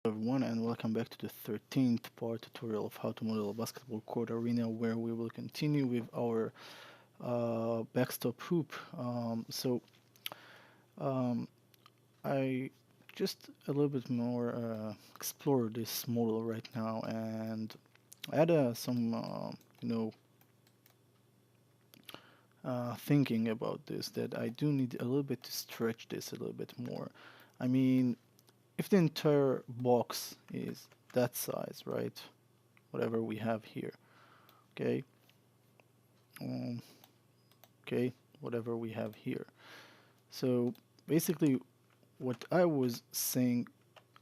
Everyone, and welcome back to the 13th part tutorial of how to model a basketball court arena, where we will continue with our backstop hoop. Um, I just a little bit more explore this model right now, and I had some thinking about this, that I do need a little bit to stretch this a little bit more. I mean, if the entire box is that size, right? Whatever we have here, okay, um, okay, whatever we have here. So basically, what I was saying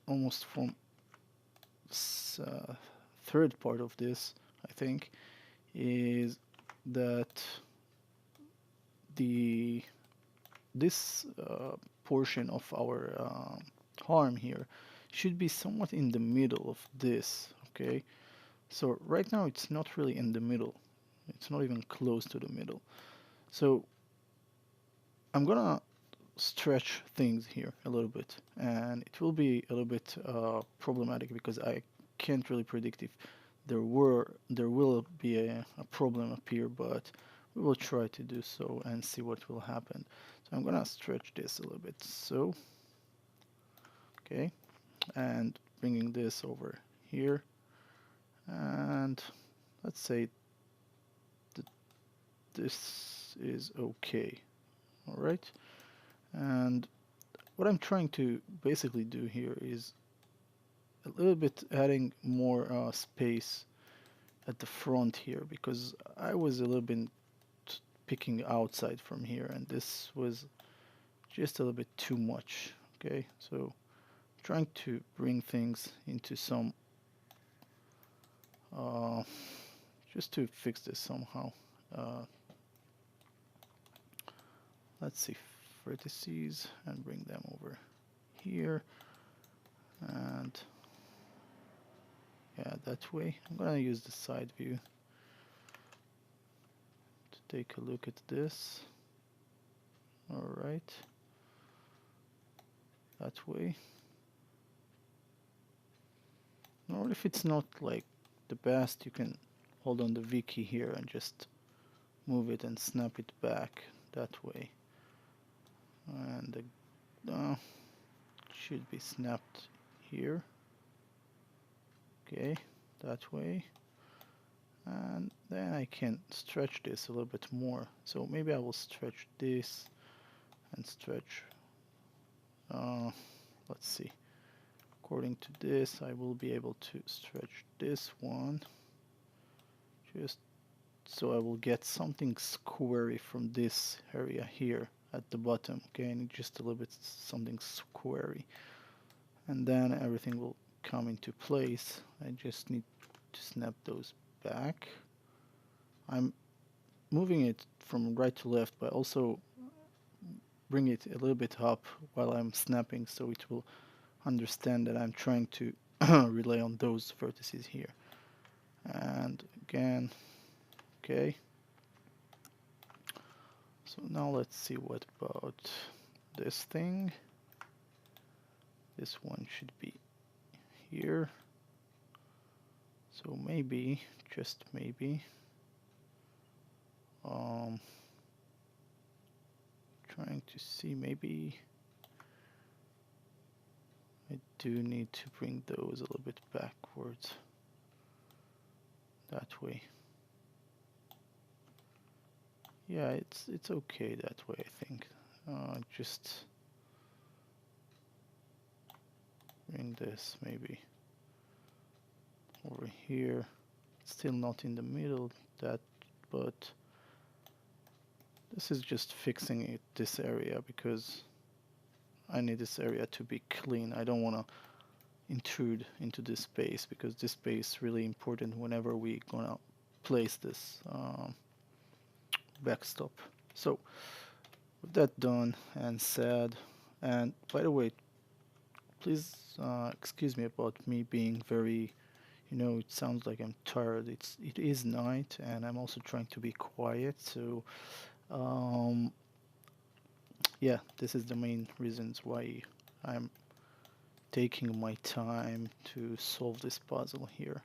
almost from uh, third part of this, I think, is that the this portion of our arm here should be somewhat in the middle of this, okay? So right now it's not really in the middle. It's not even close to the middle. So I'm gonna stretch things here a little bit, and it will be a little bit problematic because I can't really predict if there will be a problem up here, but we will try to do so and see what will happen. So I'm gonna stretch this a little bit. So okay, and bringing this over here, and let's say that this is okay. All right, and what I'm trying to basically do here is a little bit adding more space at the front here, because I was a little bit picking outside from here, and this was just a little bit too much. Okay, so trying to bring things into some uh, just to fix this somehow. uh, let's see, vertices, and bring them over here, and yeah, that way. I'm gonna use the side view to take a look at this. All right, that way. Or if it's not like the best, you can hold on the V key here and just move it and snap it back that way. And the should be snapped here. Okay, that way. And then I can stretch this a little bit more. So maybe I will stretch this and stretch. Uh, let's see. According to this, I will be able to stretch this one, just so I will get something squarey from this area here at the bottom. Okay, and just a little bit something squarey, and then everything will come into place. I just need to snap those back. I'm moving it from right to left, but also bring it a little bit up while I'm snapping, so it will understand that I'm trying to rely on those vertices here. And again, okay. So now let's see, what about this thing? This one should be here. So maybe, just maybe, trying to see, maybe I do need to bring those a little bit backwards that way. Yeah, it's okay that way, I think. Just bring this maybe over here. It's still not in the middle, that, but this is just fixing it, this area, because I need this area to be clean. I don't want to intrude into this space, because this space is really important whenever we gonna place this backstop. So with that done and said, and by the way, please excuse me about me being very, it sounds like I'm tired. It is night, and I'm also trying to be quiet. So yeah, this is the main reasons why I'm taking my time to solve this puzzle here,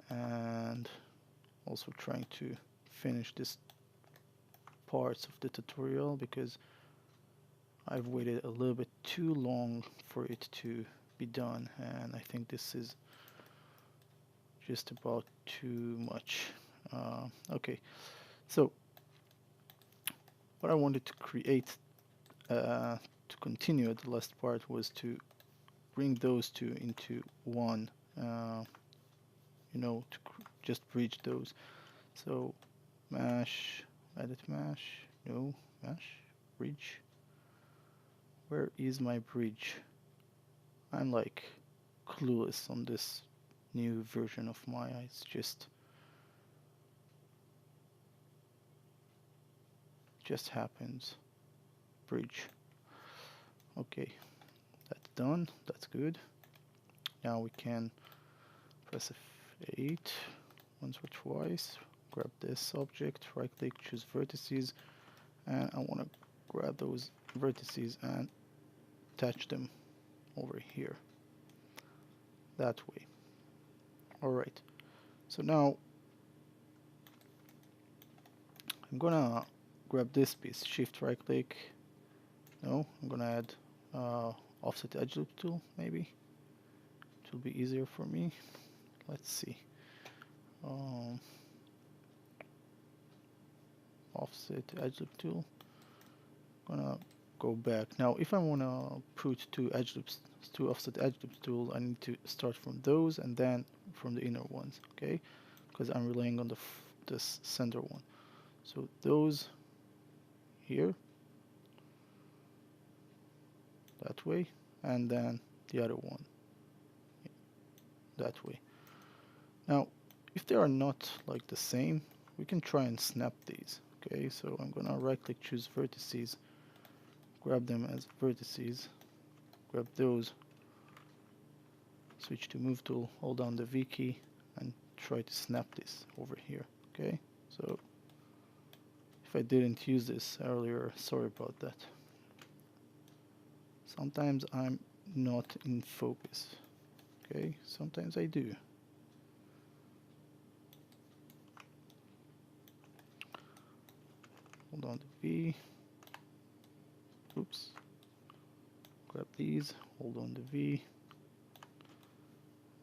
and also trying to finish this parts of the tutorial because I've waited a little bit too long for it to be done, and I think this is just about too much. Okay, so what I wanted to create to continue at the last part was to bring those two into one, you know, to just bridge those. So mesh, edit mesh, no, mesh, bridge. Where is my bridge? I'm like clueless on this new version of Maya. It's just happens. Bridge. Okay, that's done. That's good. Now we can press F8 once or twice. Grab this object, right click, choose vertices, and I want to grab those vertices and attach them over here. That way. Alright, so now I'm gonna grab this piece, shift right click. No, I'm gonna add offset edge loop tool, maybe. It will be easier for me. Let's see. Offset edge loop tool. Gonna go back. Now, if I wanna put two offset edge loops tool, I need to start from those and then from the inner ones, okay? Because I'm relying on this center one. So those here, that way, and then the other one that way. Now, if they are not like the same, we can try and snap these. Okay, so I'm gonna right click, choose vertices, grab them as vertices, grab those, switch to move tool, hold down the V key, and try to snap this over here. Okay, so if I didn't use this earlier, sorry about that. Sometimes I'm not in focus. Okay, sometimes I do. Hold on the V. Oops. Grab these, hold on the V.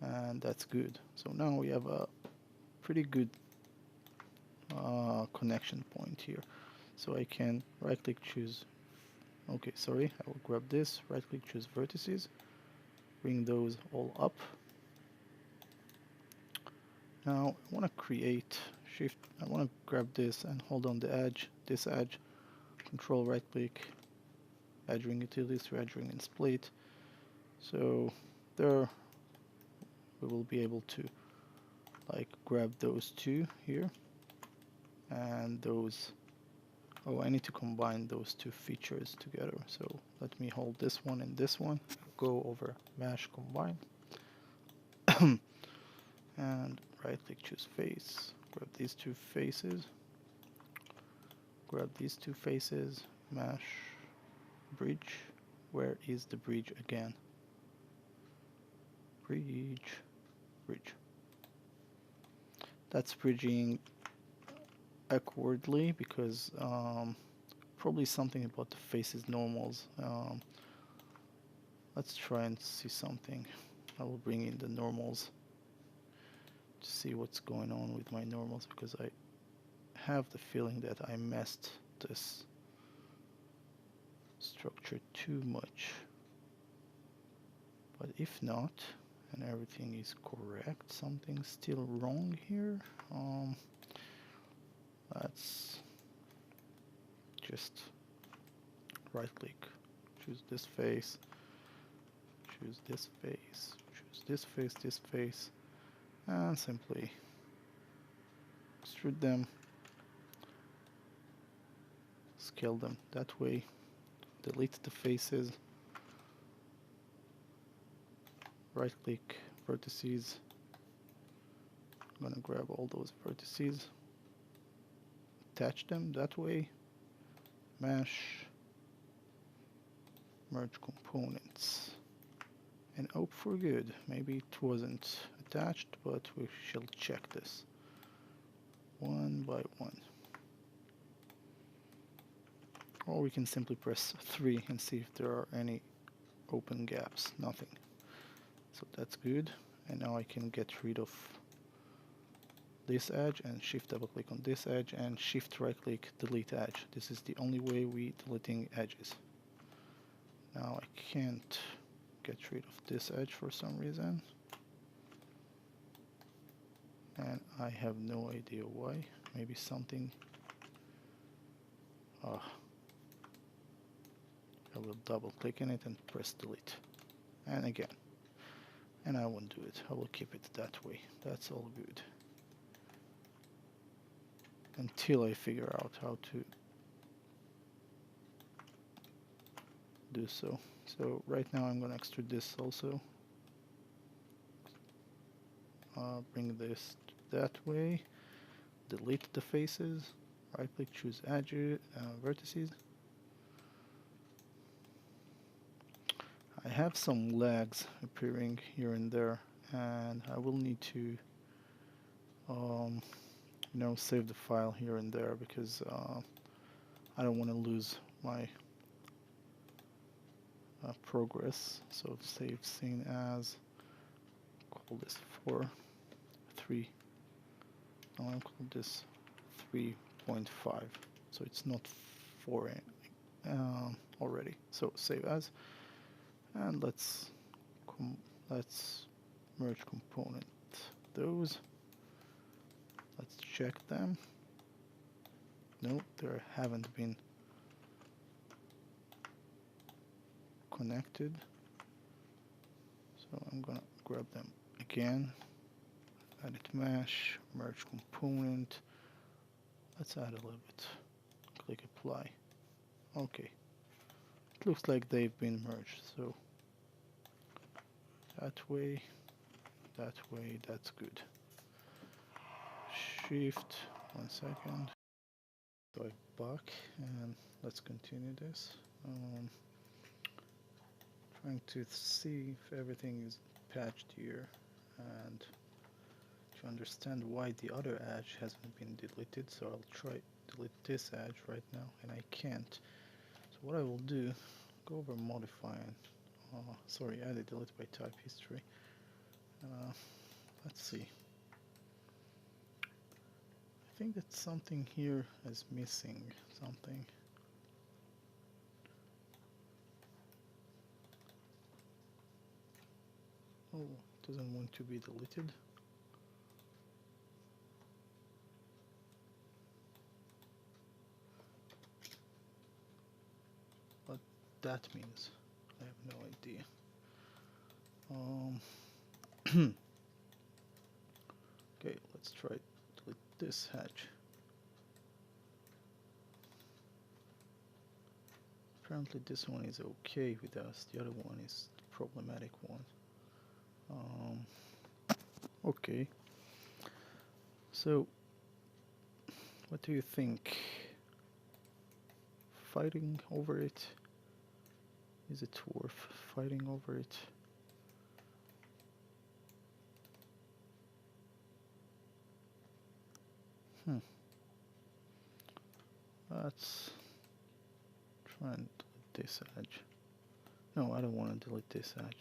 And that's good. So now we have a pretty good connection point here. So I can right click, choose. Okay, sorry. I will grab this, right click, choose vertices. Bring those all up. Now I want to create shift. I want to grab this and hold on the edge, this edge. Control right click, edge ring utilities to edge ring and split. So there we will be able to like grab those two here and those. Oh, I need to combine those two features together. So let me hold this one and this one. Go over mesh combine. And right click, choose face. Grab these two faces. Grab these two faces. Mesh. Bridge. Where is the bridge again? Bridge. Bridge. That's bridging awkwardly because probably something about the faces normals. Let's try and see something. I will bring in the normals to see what's going on with my normals because I have the feeling that I messed this structure too much. But if not, and everything is correct, something's still wrong here. Let's just right click, choose this face, choose this face, choose this face, and simply extrude them, scale them that way, delete the faces, right click, vertices. I'm gonna grab all those vertices, attach them that way, mesh, merge components. and hope for good. Maybe it wasn't attached, but we shall check this one by one. Or we can simply press 3 and see if there are any open gaps. Nothing. So that's good. And now I can get rid of this edge and shift double click on this edge and shift right click delete edge. This is the only way we deleting edges. Now I can't get rid of this edge for some reason, and I have no idea why. Maybe something. I will double click on it and press delete, and again, and I won't do it. I will keep it that way. That's all good until I figure out how to do so. So right now I'm gonna extrude this also. Bring this that way. Delete the faces. Right click, choose edges, vertices. I have some lags appearing here and there, and I will need to save the file here and there because I don't want to lose my progress. So save scene as, call this 4.3. I'll call this 3.5. So it's not 4 already. So save as, and let's merge component those. Let's check them. No, there haven't been connected. So I'm gonna grab them again. Edit mesh, merge component. Let's add a little bit. Click apply. Okay. It looks like they've been merged. So that way, that's good. Shift, 1 second. Go back and let's continue this. Trying to see if everything is patched here and to understand why the other edge hasn't been deleted. So I'll try delete this edge right now, and I can't. So what I will do, go over modifying. Sorry, edit delete by type history. Let's see. I think that something here is missing. Something. Oh, it doesn't want to be deleted. What that means, I have no idea. Okay, let's try delete this hatch. Apparently this one is okay with us, the other one is the problematic one. Okay, so what do you think? Fighting over it? Is it worth fighting over it? Let's try and delete this edge. No, I don't want to delete this edge.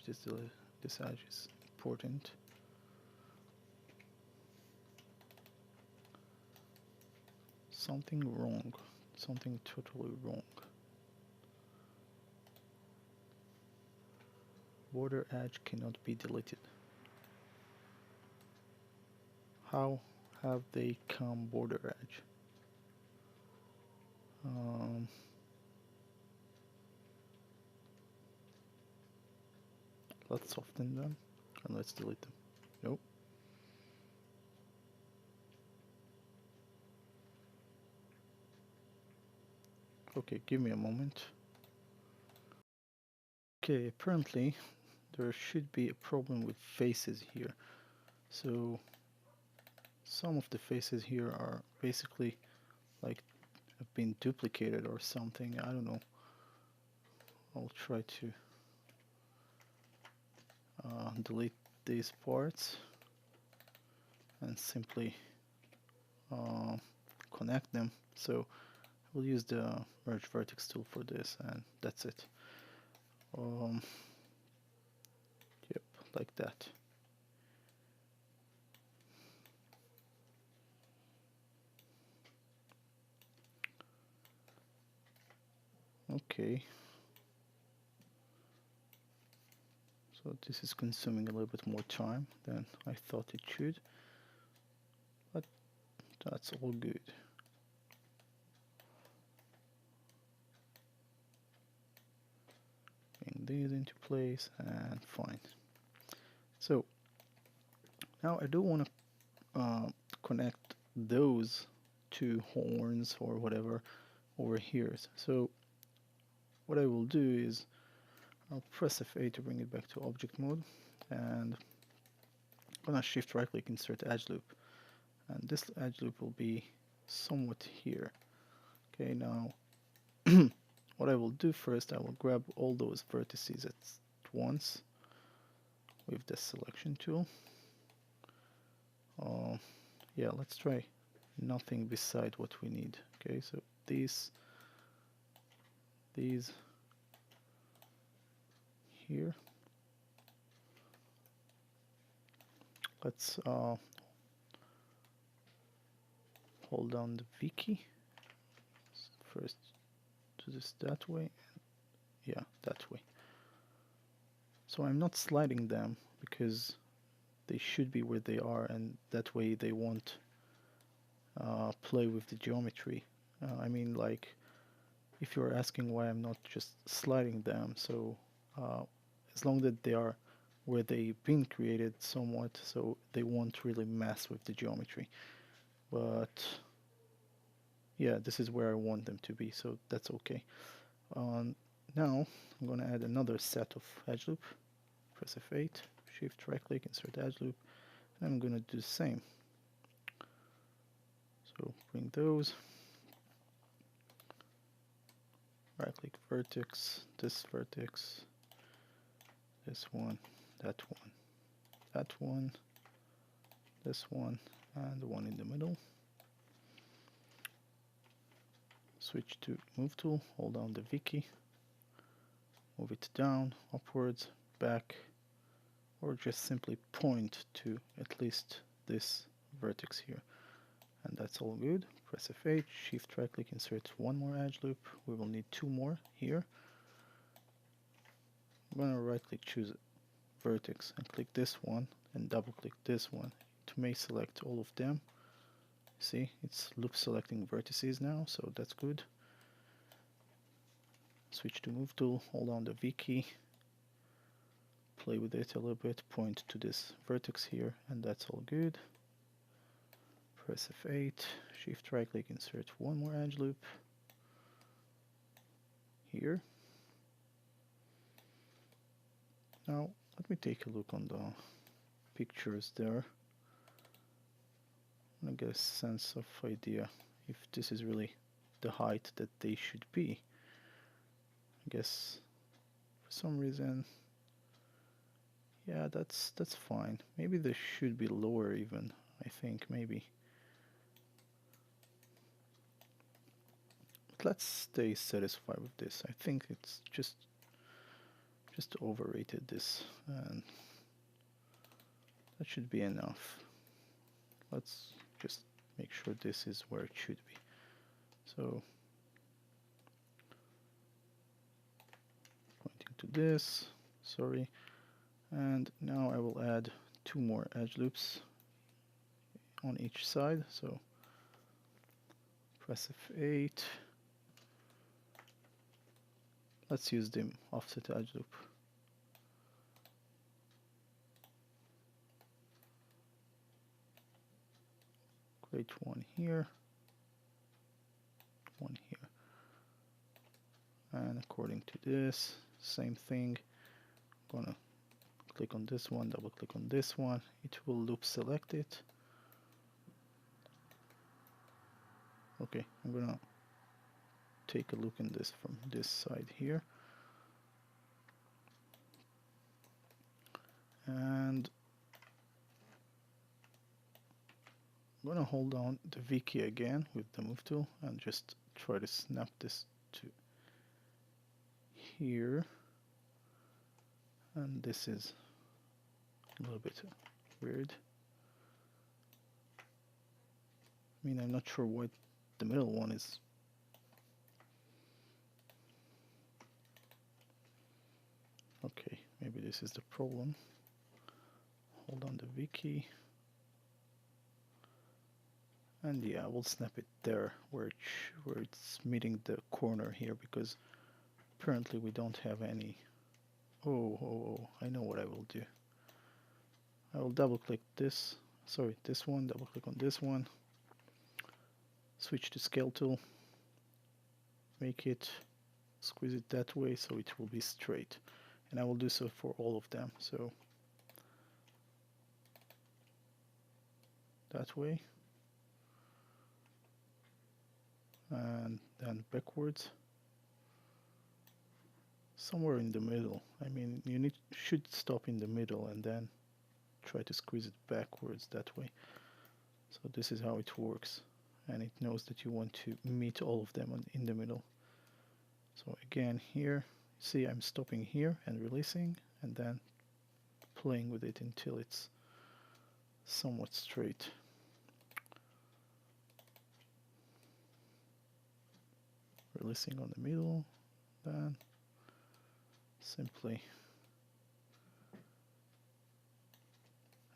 This edge is important. Something wrong. Something totally wrong. Border edge cannot be deleted. How have they come border edge? Let's soften them and let's delete them. Nope. Okay, give me a moment. Okay, apparently there should be a problem with faces here. So some of the faces here are basically like have been duplicated or something. I don't know. I'll try to delete these parts and simply connect them. So we'll use the merge vertex tool for this, and that's it. Yep, like that. Okay. So this is consuming a little bit more time than I thought it should, but that's all good. Bring these into place and fine. So now I do want to connect those two horns or whatever over here. So what I will do is I'll press F8 to bring it back to object mode, and I'm gonna shift right click insert edge loop, and this edge loop will be somewhat here. Okay, now what I will do first, I will grab all those vertices at once with the selection tool. Yeah, let's try nothing beside what we need. Okay, so these here. Let's hold down the V key. First do this that way. Yeah, that way. So I'm not sliding them because they should be where they are, and that way they won't play with the geometry. I mean, like, if you're asking why I'm not just sliding them, so as long that they are where they've been created somewhat, so they won't really mess with the geometry. But yeah, this is where I want them to be, so that's okay. Now I'm going to add another set of edge loop. Press F8, shift right click, insert edge loop, and I'm going to do the same. So bring those, right click vertex, this one, that one, that one, this one, and the one in the middle. Switch to move tool, hold down the V key, move it down, upwards, back, or just simply point to at least this vertex here. And that's all good. Press F8, shift right click, insert one more edge loop. We will need two more here. I'm going to right click, choose vertex, and click this one, and double click this one. It may select all of them. See, it's loop selecting vertices now, so that's good. Switch to move tool, hold down the V key, play with it a little bit, point to this vertex here, and that's all good. Press F8, shift right click, insert one more edge loop here. Now let me take a look on the pictures there. I get a sense of idea if this is really the height that they should be. I guess for some reason, yeah, that's fine. Maybe they should be lower even, I think, maybe. But let's stay satisfied with this. I think it's just overrated this, and that should be enough. Let's just make sure this is where it should be. So pointing to this, sorry, and now I will add two more edge loops on each side. So press F8. Let's use the offset edge loop. Create one here, one here. And according to this, same thing. I'm gonna click on this one, double click on this one. It will loop select it. Okay, I'm gonna take a look in this from this side here. And I'm gonna hold down the V key again with the move tool and just try to snap this to here. And this is a little bit weird. I mean, I'm not sure why the middle one is. Okay, maybe this is the problem. Hold on the V key. And yeah, we'll snap it there where it's meeting the corner here, because apparently we don't have any. Oh, I know what I will do. I will double click this, sorry, this one, double click on this one, switch to scale tool, make it, squeeze it that way so it will be straight. And I will do so for all of them. So that way. And then backwards. Somewhere in the middle. I mean, you should stop in the middle and then try to squeeze it backwards that way. So this is how it works. And it knows that you want to meet all of them in the middle. So again here, see I'm stopping here and releasing and then playing with it until it's somewhat straight. Releasing on the middle, then simply.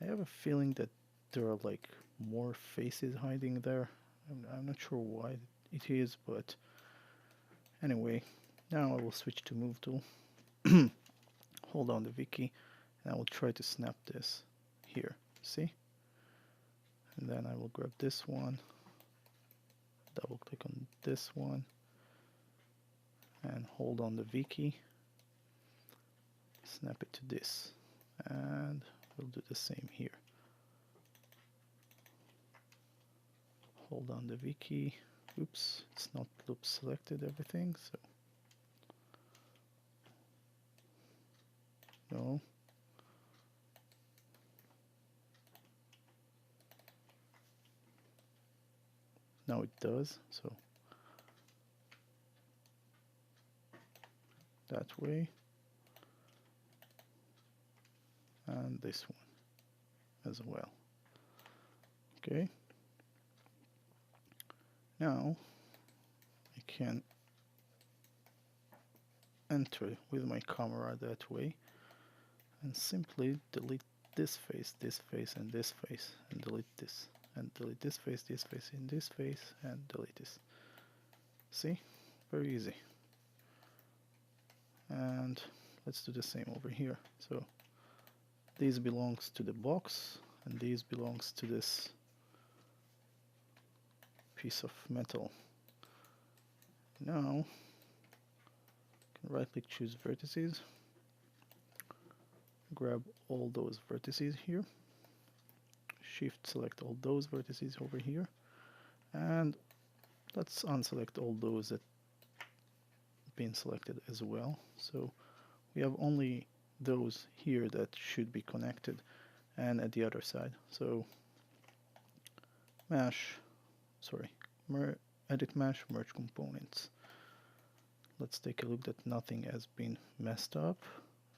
I have a feeling that there are like more faces hiding there. I'm not sure why it is, but anyway, now I will switch to move tool. Hold down the V key and I will try to snap this here, see? And then I will grab this one, double click on this one, and hold on the V key, snap it to this, and we'll do the same here. Hold on the V key. Oops, it's not loop selected everything, so no. Now it does, so that way, and this one as well. Okay, now I can enter with my camera that way and simply delete this face, and this face, and delete this, and delete this face, and this face, and delete this. See? Very easy. And let's do the same over here. So this belongs to the box, and this belongs to this piece of metal. Now, right click, choose vertices, grab all those vertices here, shift select all those vertices over here, and let's unselect all those that been selected as well. So we have only those here that should be connected, and at the other side. So edit mesh, merge components. Let's take a look that nothing has been messed up,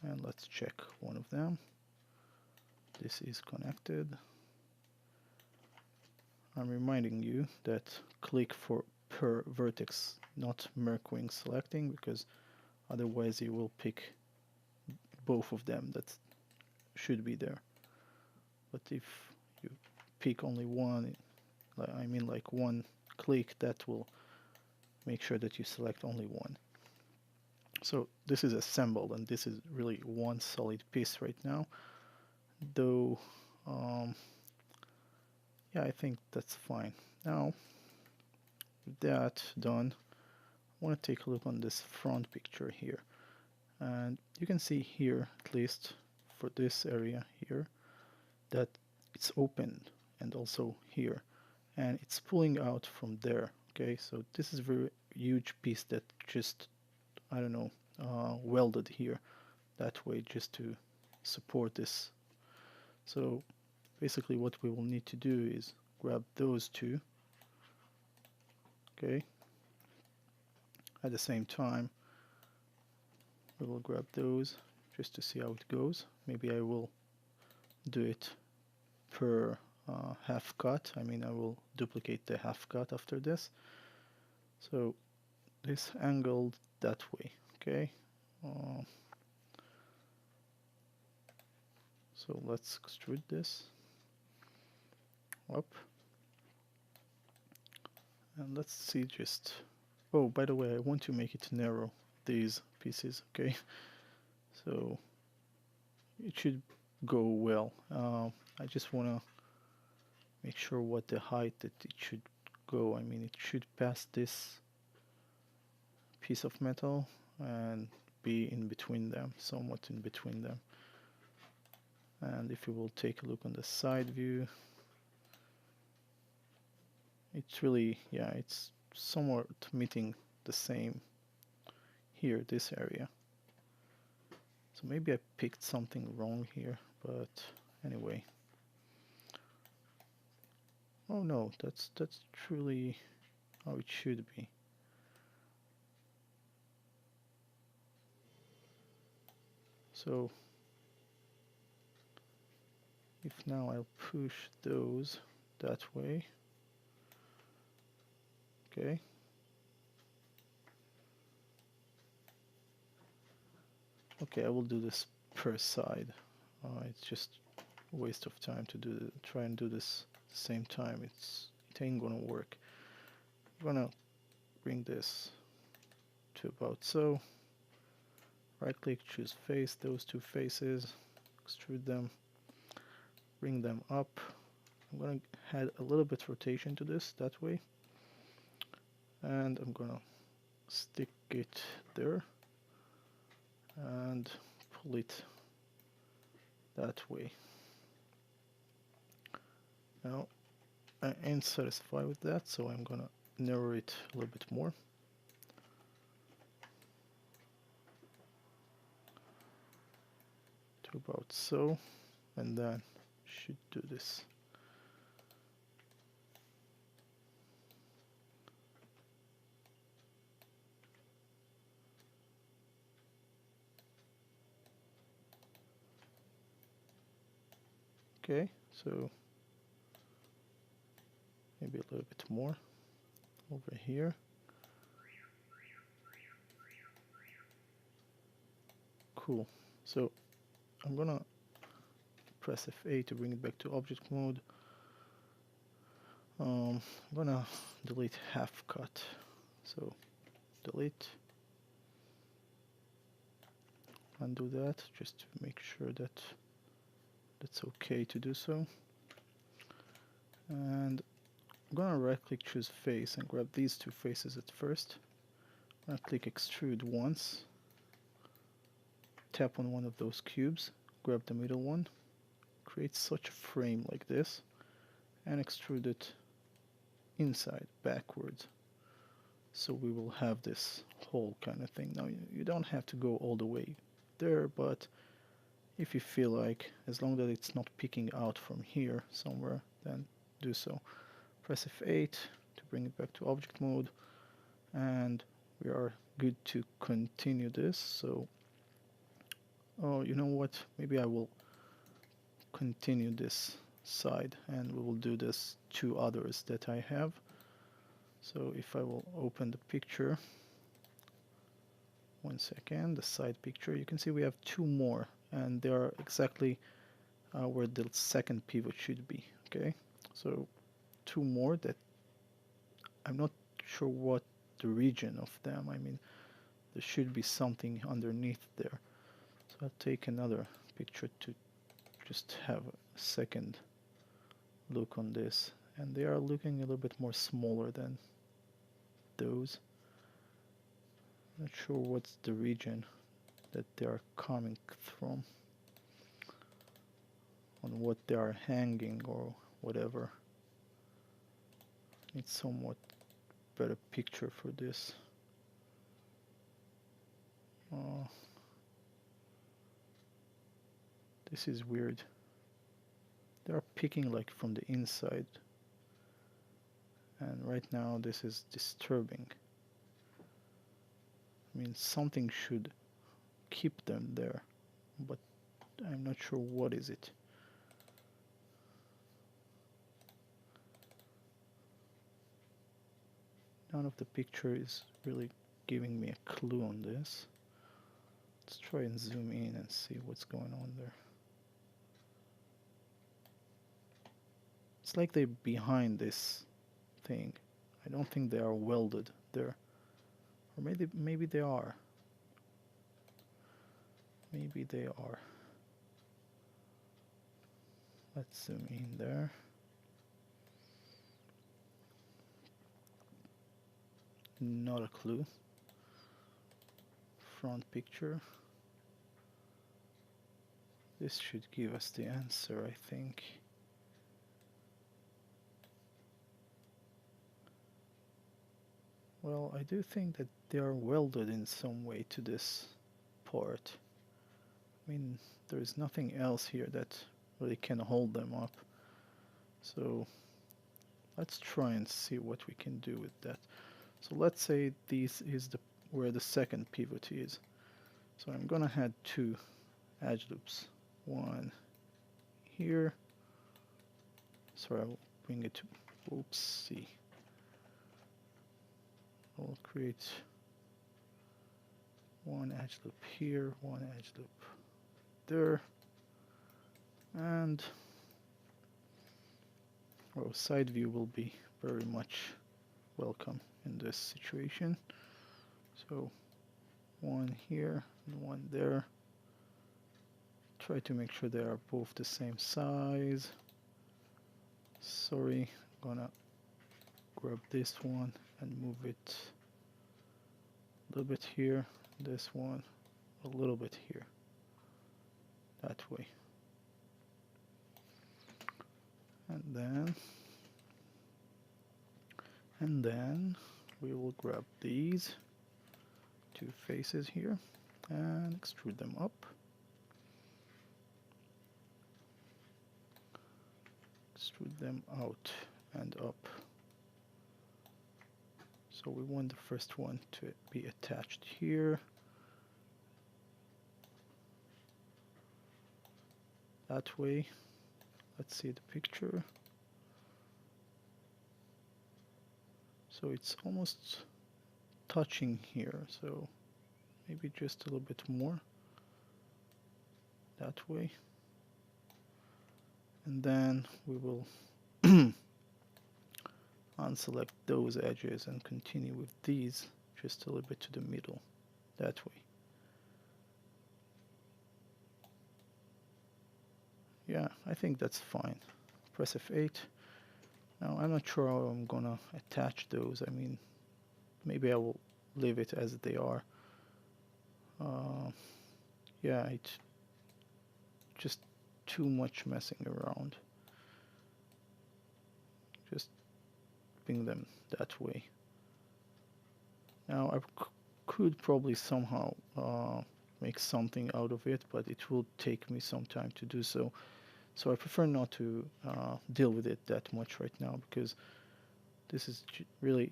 and let's check one of them. This is connected. I'm reminding you that click for per vertex, not Merkwing selecting, because otherwise you will pick both of them that should be there. But if you pick only one, I mean like one click, that will make sure that you select only one. So this is assembled, and this is really one solid piece right now, though yeah, I think that's fine. Now with that done, I want to take a look on this front picture here, and you can see here, at least for this area here, that it's open, and also here, and it's pulling out from there. Okay, so this is a very huge piece that just, I don't know, welded here that way just to support this So basically what we will need to do is grab those two, okay? At the same time, we will grab those just to see how it goes. Maybe I will do it per half cut. I mean, I will duplicate the half cut after this. So this angled that way, okay? Uh, so let's extrude this up. And let's see just... Oh, by the way, I want to make it narrow, these pieces, okay? So it should go well. I just want to make sure what the height that it should go. I mean, it should pass this piece of metal and be in between them, somewhat in between them. And if you will take a look on the side view, it's really, yeah, it's somewhat meeting the same here, this area. So maybe I picked something wrong here, but anyway. Oh no, that's truly how it should be. So if now I'll push those that way, okay. Okay, I will do this per side. It's just a waste of time to try and do this at the same time. It ain't gonna work. I'm gonna bring this to about so. Right click, choose face, those two faces, extrude them, bring them up. I'm gonna add a little bit rotation to this that way, and I'm gonna stick it there and pull it that way. Now I ain't satisfied with that, so I'm gonna narrow it a little bit more. To about so, and then should do this. Okay, so maybe a little bit more over here. Cool. So I'm gonna press F8 to bring it back to object mode. I'm gonna delete half cut. So delete, undo that just to make sure that that's okay to do so. And I'm gonna right click, choose face, and grab these two faces at first. I'm gonna click extrude once, tap on one of those cubes, grab the middle one, create such a frame like this, and extrude it inside, backwards. So we will have this whole kind of thing. Now you don't have to go all the way there, but if you feel like, as long as it's not peeking out from here somewhere, then do so. Press F8 to bring it back to object mode, and we are good to continue this. So, oh, you know what? Maybe I will continue this side, and we will do this two others that I have. So if I will open the picture, one second, the side picture, you can see we have two more, and they are exactly where the second pivot should be. Okay, so two more that I'm not sure what the region of them. I mean, there should be something underneath there. So I'll take another picture to just have a second look on this, and they are looking a little bit more smaller than those. Not sure what's the region that they are coming from, on what they are hanging or whatever. Need somewhat better picture for this. This is weird. They are picking like from the inside, and right now this is disturbing. I mean, something should keep them there, but I'm not sure what is it. None of the picture is really giving me a clue on this. Let's try and zoom in and see what's going on there. It's like they're behind this thing. I don't think they are welded there. Or maybe they are. Maybe they are. Let's zoom in there. Not a clue. Front picture. This should give us the answer, I think. Well, I do think that they are welded in some way to this part. I mean, there is nothing else here that really can hold them up. So let's try and see what we can do with that. So let's say this is where the second pivot is. So I'm gonna add 2 edge loops. One here. Sorry, I'll bring it to, oopsie. I'll create 1 edge loop here, 1 edge loop there, and our side view will be very much welcome in this situation. So 1 here and 1 there. Try to make sure they are both the same size. Sorry, I'm gonna grab this one and move it a little bit here, this one a little bit here, that way. And then we will grab these 2 faces here and extrude them up. Extrude them out and up. So we want the first one to be attached here. That way. Let's see the picture. So it's almost touching here, so maybe just a little bit more. That way. And then we will unselect those edges and continue with these just a little bit to the middle, that way. Yeah, I think that's fine. Press F8. Now I'm not sure how I'm gonna attach those. I mean, maybe I will leave it as they are. Yeah, it's just too much messing around. Just ping them that way. Now I could probably somehow make something out of it, but it will take me some time to do so. So I prefer not to deal with it that much right now, because this is really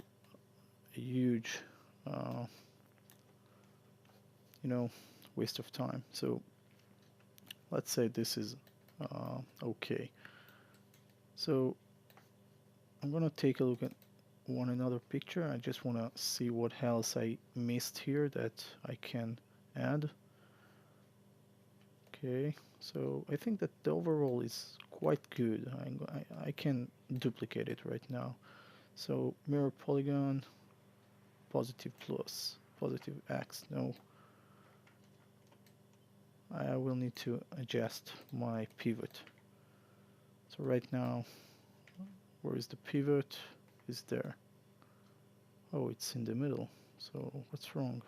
a huge, waste of time. So let's say this is okay. So I'm gonna take a look at another picture. I just want to see what else I missed here that I can add. Okay, so I think that the overall is quite good. I can duplicate it right now. So mirror polygon, positive plus, positive X, no. I will need to adjust my pivot. So right now, where is the pivot? Is there? Oh, it's in the middle. So what's wrong?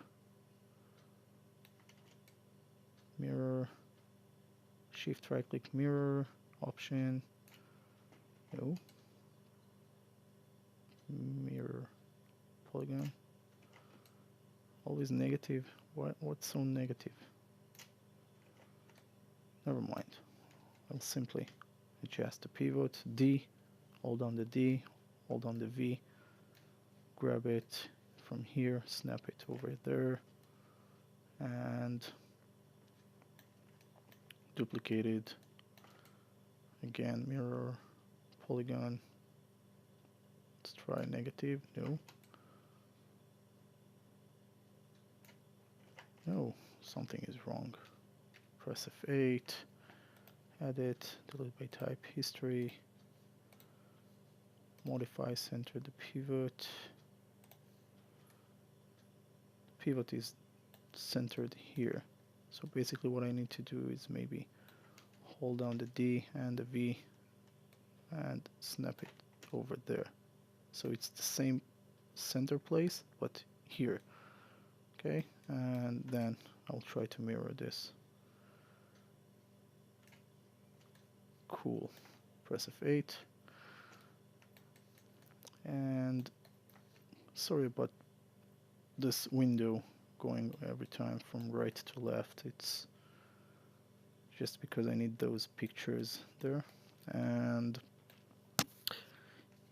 Mirror, shift right click mirror, option, no. Mirror, polygon, always negative. What's so negative? Never mind. I'll simply adjust the pivot, D, hold on the D, hold on the V, grab it from here, snap it over there, and duplicate it. Again, mirror, polygon. Let's try negative, no. No, something is wrong. Press F8, edit, delete by type, history, modify, center the pivot. Pivot is centered here. So basically what I need to do is maybe hold down the D and the V and snap it over there. So it's the same center place, but here. Okay, and then I'll try to mirror this. Cool. Press F8. And sorry about this window going every time from right to left. It's just because I need those pictures there. And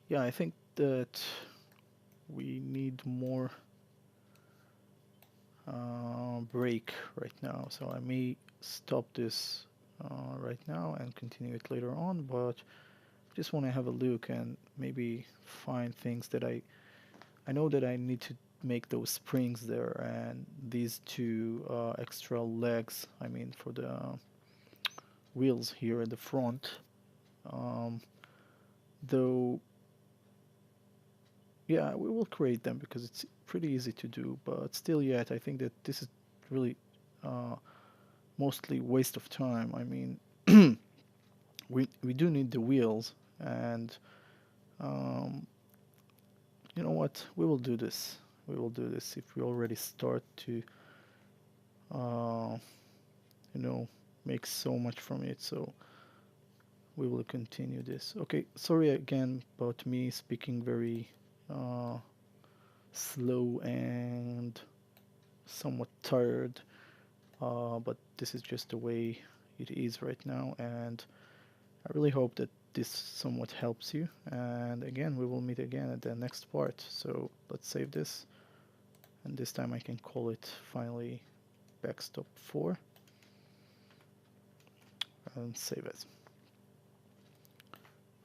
yeah, I think that we need more break right now. So I may stop this right now and continue it later on, but just want to have a look and maybe find things that I know that I need to make those springs there and these two extra legs, I mean for the wheels here at the front. Though yeah, we will create them because it's pretty easy to do, but still yet I think that this is really uh, mostly waste of time. I mean we do need the wheels, and um, you know what, we will do this. We will do this if we already start to uh, you know, make so much from it. So we will continue this. Okay, sorry again about me speaking very uh, slow and somewhat tired, but this is just the way it is right now, and I really hope that this somewhat helps you. And again, we will meet again at the next part. So let's save this, and this time I can call it finally backstop 4 and save it.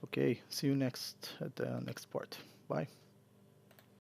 Okay, see you next at the next part. Bye.